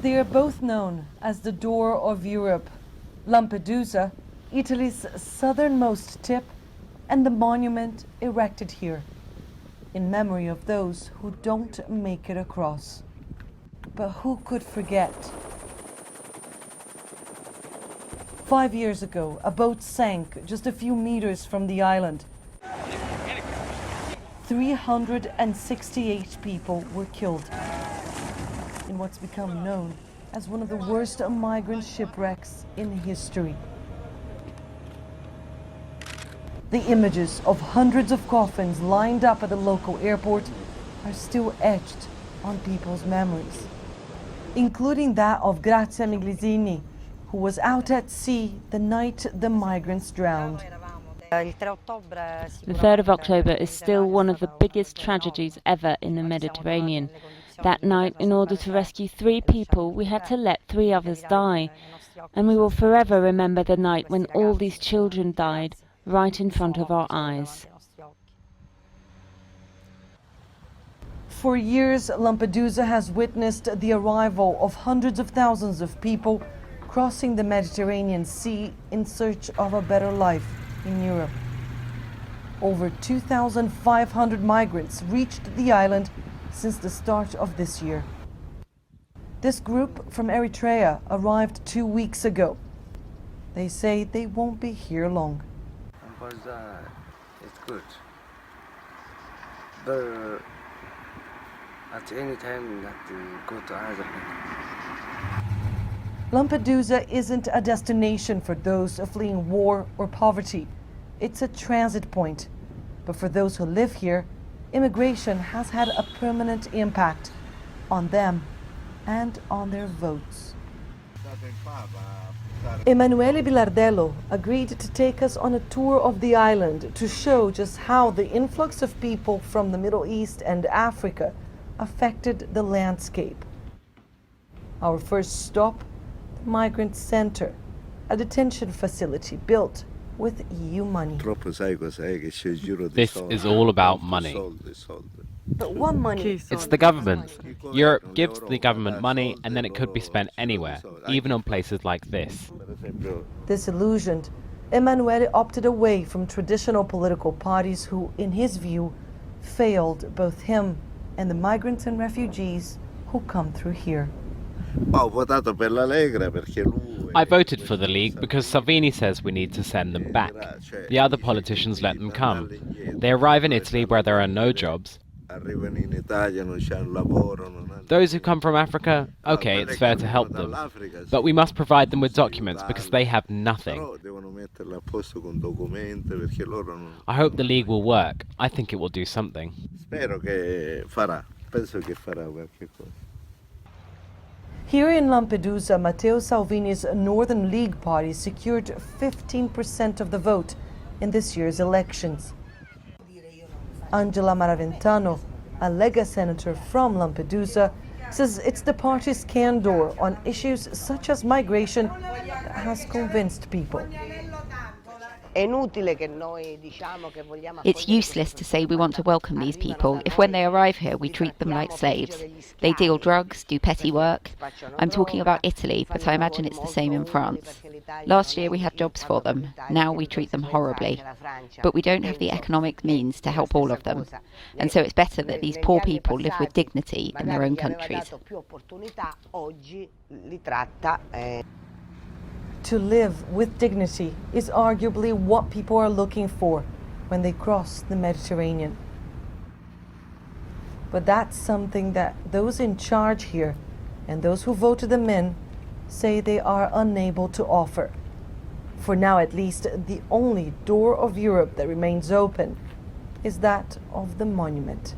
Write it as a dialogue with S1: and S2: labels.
S1: They are both known as the door of Europe. Lampedusa, Italy's southernmost tip, and the monument erected here, in memory of those who don't make it across. But who could forget? 5 years ago, a boat sank just a few meters from the island. 368 people were killed in what's become known as one of the worst migrant shipwrecks in history. The images of hundreds of coffins lined up at the local airport are still etched on people's memories, including that of Grazia Miglesini, who was out at sea the night the migrants drowned.
S2: The 3rd of October is still one of the biggest tragedies ever in the Mediterranean. That night, in order to rescue 3 people, we had to let 3 others die. And we will forever remember the night when all these children died, right in front of our eyes.
S1: For years, Lampedusa has witnessed the arrival of hundreds of thousands of people crossing the Mediterranean Sea in search of a better life in Europe. Over 2,500 migrants reached the island since the start of this year. This group from Eritrea arrived 2 weeks ago. They say they won't be here long.
S3: It's good. But at any time you have to go to other place.
S1: Lampedusa isn't a destination for those fleeing war or poverty. It's a transit point. But for those who live here, immigration has had a permanent impact on them and on their votes. Emanuele Bilardello agreed to take us on a tour of the island to show just how the influx of people from the Middle East and Africa affected the landscape. Our first stop, the Migrant Center, a detention facility built with EU money.
S4: This is all about money.
S1: But what money?
S4: It's the government. Europe gives the government money and then it could be spent anywhere, even on places like this.
S1: Disillusioned, Emanuele opted away from traditional political parties who, in his view, failed both him and the migrants and refugees who come through here.
S4: I voted for the League because Salvini says we need to send them back. The other politicians let them come. They arrive in Italy where there are no jobs. Those who come from Africa, okay, it's fair to help them. But we must provide them with documents because they have nothing. I hope the League will work. I think it will do something.
S1: Here in Lampedusa, Matteo Salvini's Northern League party secured 15% of the vote in this year's elections. Angela Maraventano, a Lega senator from Lampedusa, says it's the party's candor on issues such as migration that has convinced people.
S5: It's useless to say we want to welcome these people if when they arrive here we treat them like slaves. They deal drugs, do petty work. I'm talking about Italy, but I imagine it's the same in France. Last year we had jobs for them. Now we treat them horribly. But we don't have the economic means to help all of them. And so it's better that these poor people live with dignity in their own countries.
S1: To live with dignity is arguably what people are looking for when they cross the Mediterranean. But that's something that those in charge here and those who voted them in say they are unable to offer. For now, at least, the only door of Europe that remains open is that of the monument.